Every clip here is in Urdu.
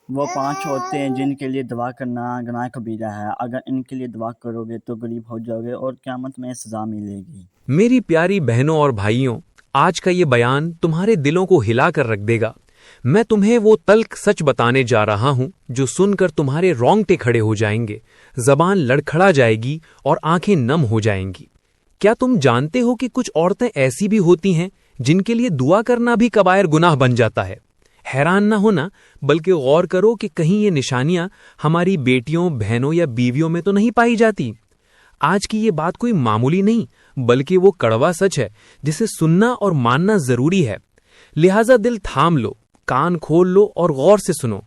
وہ 5 عورتیں ہیں جن کے لیے دعا کرنا گناہ کبیرہ ہے، اگر ان کے لیے دعا کرو گے تو غریب ہو جاؤ گے اور قیامت میں سزا ملے گی۔ میری پیاری بہنوں اور بھائیوں، آج کا یہ بیان تمہارے دلوں کو ہلا کر رکھ دے گا۔ میں تمہیں وہ تلخ سچ بتانے جا رہا ہوں جو سن کر تمہارے رونگٹے کھڑے ہو جائیں گے، زبان لڑکھڑا جائے گی اور آنکھیں نم ہو جائیں گی۔ کیا تم جانتے ہو کہ کچھ عورتیں ایسی بھی ہوتی ہیں جن کے لیے دعا کرنا بھی کبائر گناہ بن جاتا ہے؟ حیران نہ ہونا، بلکہ غور کرو کہ کہیں یہ نشانیاں ہماری بیٹیوں، بہنوں یا بیویوں میں تو نہیں پائی جاتی۔ آج کی یہ بات کوئی معمولی نہیں، بلکہ وہ کڑوا سچ ہے جسے سننا اور ماننا ضروری ہے۔ لہٰذا دل تھام لو، کان کھول لو اور غور سے سنو،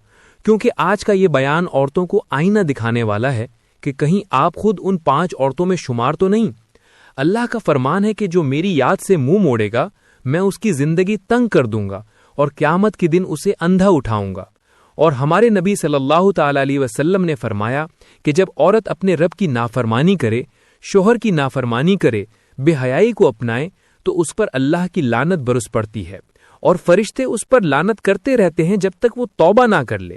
کیونکہ آج کا یہ بیان عورتوں کو آئینہ دکھانے والا ہے کہ کہیں آپ خود ان 5 عورتوں میں شمار تو نہیں۔ اللہ کا فرمان ہے کہ جو میری یاد سے منہ موڑے گا میں اس کی زندگی تنگ کر دوں گا اور قیامت کے دن اسے اندھا اٹھاؤں گا۔ اور ہمارے نبی صلی اللہ تعالی علیہ وسلم نے فرمایا کہ جب عورت اپنے رب کی نافرمانی کرے، شوہر کی نافرمانی کرے، بے حیائی کو اپنائے تو اس پر اللہ کی لعنت برس پڑتی ہے، اور فرشتے اس پر لعنت کرتے رہتے ہیں جب تک وہ توبہ نہ کر لے۔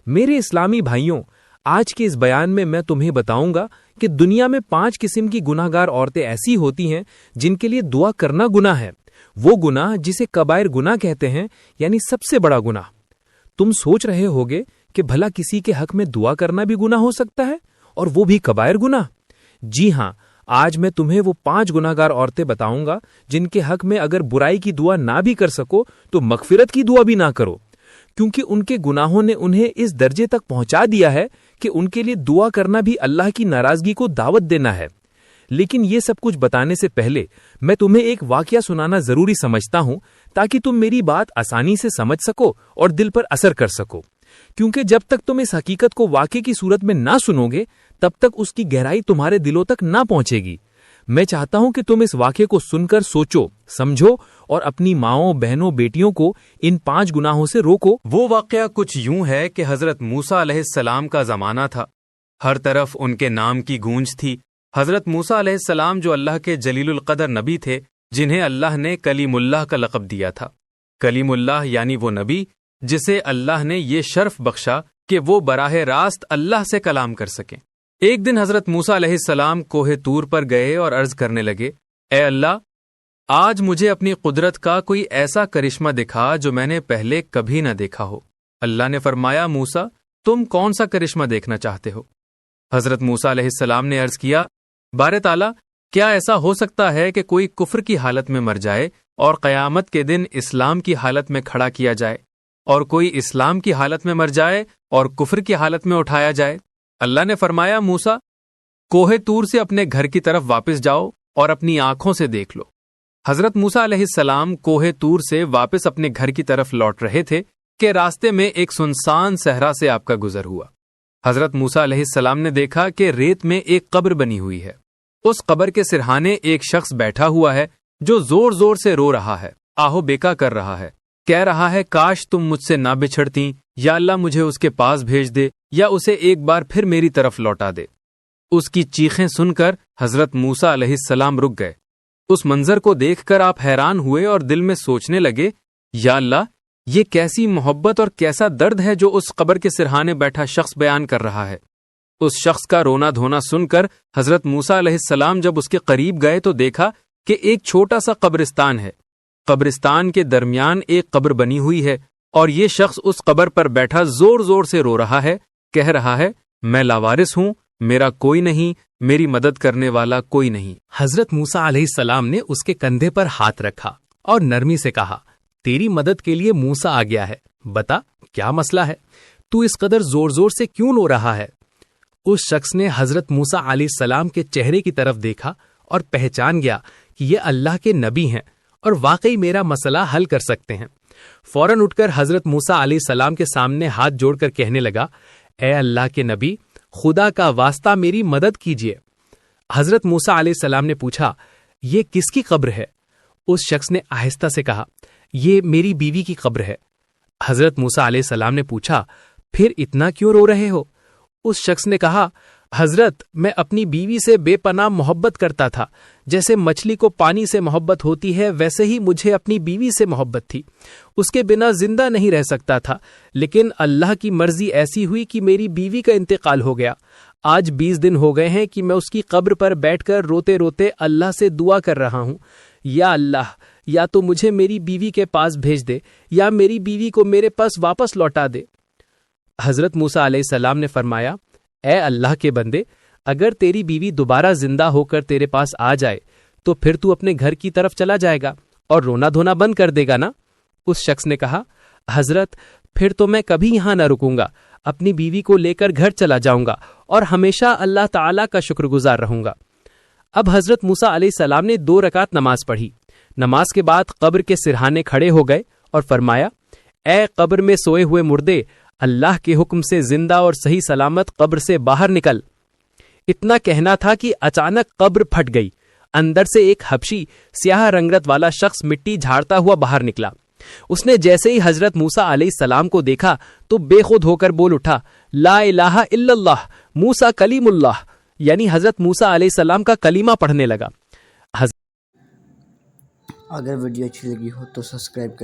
میرے اسلامی بھائیوں، آج کے اس بیان میں تمہیں بتاؤں گا کہ دنیا میں 5 قسم کی گناہ گار عورتیں ایسی ہوتی ہیں جن کے لیے دعا کرنا گناہ ہے، وہ گناہ جسے کبائر گناہ کہتے ہیں، یعنی سب سے بڑا گناہ۔ تم سوچ رہے ہوگے کہ بھلا کسی کے حق میں دعا کرنا بھی گناہ ہو سکتا ہے، اور وہ بھی کبائر گناہ؟ جی ہاں، آج میں تمہیں وہ 5 گناہ گار عورتیں بتاؤں گا جن کے حق میں اگر برائی کی دعا نہ بھی کر سکو تو مغفرت کی دعا بھی نہ کرو، کیونکہ ان کے گناہوں نے انہیں اس درجے تک پہنچا دیا ہے کہ ان کے لیے دعا کرنا بھی اللہ کی ناراضگی کو دعوت دینا ہے۔ لیکن یہ سب کچھ بتانے سے پہلے میں تمہیں ایک واقعہ سنانا ضروری سمجھتا ہوں تاکہ تم میری بات آسانی سے سمجھ سکو اور دل پر اثر کر سکو، کیونکہ جب تک تم اس حقیقت کو واقعے کی صورت میں نہ سنو گے تب تک اس کی گہرائی تمہارے دلوں تک نہ پہنچے گی۔ میں چاہتا ہوں کہ تم اس واقعے کو سن کر سوچو، سمجھو اور اپنی ماؤں، بہنوں، بیٹیوں کو ان 5 گناہوں سے روکو۔ وہ واقعہ کچھ یوں ہے کہ حضرت موسیٰ علیہ السلام کا زمانہ تھا، ہر طرف ان کے نام کی گونج تھی۔ حضرت موسیٰ علیہ السلام جو اللہ کے جلیل القدر نبی تھے، جنہیں اللہ نے کلیم اللہ کا لقب دیا تھا۔ کلیم اللہ یعنی وہ نبی جسے اللہ نے یہ شرف بخشا کہ وہ براہ راست اللہ سے کلام کر سکیں۔ ایک دن حضرت موسیٰ علیہ السلام کوہ طور پر گئے اور عرض کرنے لگے، اے اللہ، آج مجھے اپنی قدرت کا کوئی ایسا کرشمہ دکھا جو میں نے پہلے کبھی نہ دیکھا ہو۔ اللہ نے فرمایا، موسیٰ، تم کون سا کرشمہ دیکھنا چاہتے ہو؟ حضرت موسیٰ علیہ السلام نے عرض کیا، بار تعالیٰ، کیا ایسا ہو سکتا ہے کہ کوئی کفر کی حالت میں مر جائے اور قیامت کے دن اسلام کی حالت میں کھڑا کیا جائے، اور کوئی اسلام کی حالت میں مر جائے اور کفر کی حالت میں اٹھایا جائے؟ اللہ نے فرمایا، موسیٰ، کوہ طور سے اپنے گھر کی طرف واپس جاؤ اور اپنی آنکھوں سے دیکھ لو۔ حضرت موسیٰ علیہ السلام کوہ طور سے واپس اپنے گھر کی طرف لوٹ رہے تھے کہ راستے میں ایک سنسان صحرا سے آپ کا گزر ہوا۔ حضرت موسیٰ علیہ السلام نے دیکھا کہ ریت میں ایک قبر بنی ہوئی ہے، اس قبر کے سرہانے ایک شخص بیٹھا ہوا ہے جو زور زور سے رو رہا ہے، آہو بیکا کر رہا ہے، کہہ رہا ہے، کاش تم مجھ سے نہ بچھڑتی، یا اللہ مجھے اس کے پاس بھیج دے، یا اسے ایک بار پھر میری طرف لوٹا دے۔ اس کی چیخیں سن کر حضرت موسیٰ علیہ السلام رک گئے۔ اس منظر کو دیکھ کر آپ حیران ہوئے اور دل میں سوچنے لگے، یا اللہ، یہ کیسی محبت اور کیسا درد ہے جو اس قبر کے سرہانے بیٹھا شخص بیان کر رہا ہے۔ اس شخص کا رونا دھونا سن کر حضرت موسیٰ علیہ السلام جب اس کے قریب گئے تو دیکھا کہ ایک چھوٹا سا قبرستان ہے، قبرستان کے درمیان ایک قبر بنی ہوئی ہے، اور یہ شخص اس قبر پر بیٹھا زور زور سے رو رہا ہے، کہہ رہا ہے، میں لاوارث ہوں، میرا کوئی نہیں، میری مدد کرنے والا کوئی نہیں۔ حضرت موسیٰ علیہ السلام نے اس کے کندھے پر ہاتھ رکھا اور نرمی سے کہا، تیری مدد کے لیے موسیٰ آ گیا ہے، بتا کیا مسئلہ ہے، تو اس قدر زور زور سے کیوں رو رہا ہے؟ اس شخص نے حضرت موسیٰ علیہ السلام کے چہرے کی طرف دیکھا اور پہچان گیا کہ یہ اللہ کے نبی ہیں اور واقعی میرا مسئلہ حل کر سکتے ہیں۔ فوراً اٹھ کر حضرت موسیٰ علیہ السلام کے سامنے ہاتھ جوڑ کر کہنے لگا، اے اللہ کے نبی، خدا کا واسطہ میری مدد کیجیے۔ حضرت موسیٰ علیہ السلام نے پوچھا، یہ کس کی قبر ہے؟ اس شخص نے آہستہ سے کہا، یہ میری بیوی کی قبر ہے۔ حضرت موسیٰ علیہ السلام نے پوچھا، پھر اتنا کیوں رو رہے ہو؟ اس شخص نے کہا، حضرت میں اپنی بیوی سے بے پناہ محبت کرتا تھا، جیسے مچھلی کو پانی سے محبت ہوتی ہے ویسے ہی مجھے اپنی بیوی سے محبت تھی، اس کے بنا زندہ نہیں رہ سکتا تھا، لیکن اللہ کی مرضی ایسی ہوئی کہ میری بیوی کا انتقال ہو گیا۔ آج 20 دن ہو گئے ہیں کہ میں اس کی قبر پر بیٹھ کر روتے روتے اللہ سے دعا کر رہا ہوں، یا اللہ، یا تو مجھے میری بیوی کے پاس بھیج دے یا میری بیوی کو میرے پاس واپس لوٹا دے۔ حضرت موسیٰ علیہ السلام نے فرمایا، اے اللہ کے بندے، اگر تیری بیوی دوبارہ زندہ ہو کر تیرے پاس آ جائے تو پھر تو اپنے گھر کی طرف چلا جائے گا اور رونا دھونا بند کر دے گا نا؟ اس شخص نے کہا، حضرت پھر تو میں کبھی یہاں نہ رکوں گا، اپنی بیوی کو لے کر گھر چلا جاؤں گا اور ہمیشہ اللہ تعالیٰ کا شکر گزار رہوں گا۔ اب حضرت موسیٰ علیہ السلام نے 2 رکعت نماز پڑھی۔ نماز کے بعد قبر کے سرہانے کھڑے ہو گئے اور فرمایا، اے قبر میں سوئے ہوئے مردے، اللہ کے حکم سے زندہ اور صحیح سلامت قبر سے باہر نکل۔ اتنا کہنا تھا کہ اچانک قبر پھٹ گئی، اندر سے ایک حبشی سیاہ رنگت والا شخص مٹی جھاڑتا ہوا باہر نکلا۔ اس نے جیسے ہی حضرت موسیٰ علیہ السلام کو دیکھا تو بے خود ہو کر بول اٹھا، لا الہ الا اللہ موسیٰ کلیم اللہ، یعنی حضرت موسیٰ علیہ السلام کا کلمہ پڑھنے لگا۔ اگر ویڈیو اچھی لگی ہو تو سبسکرائب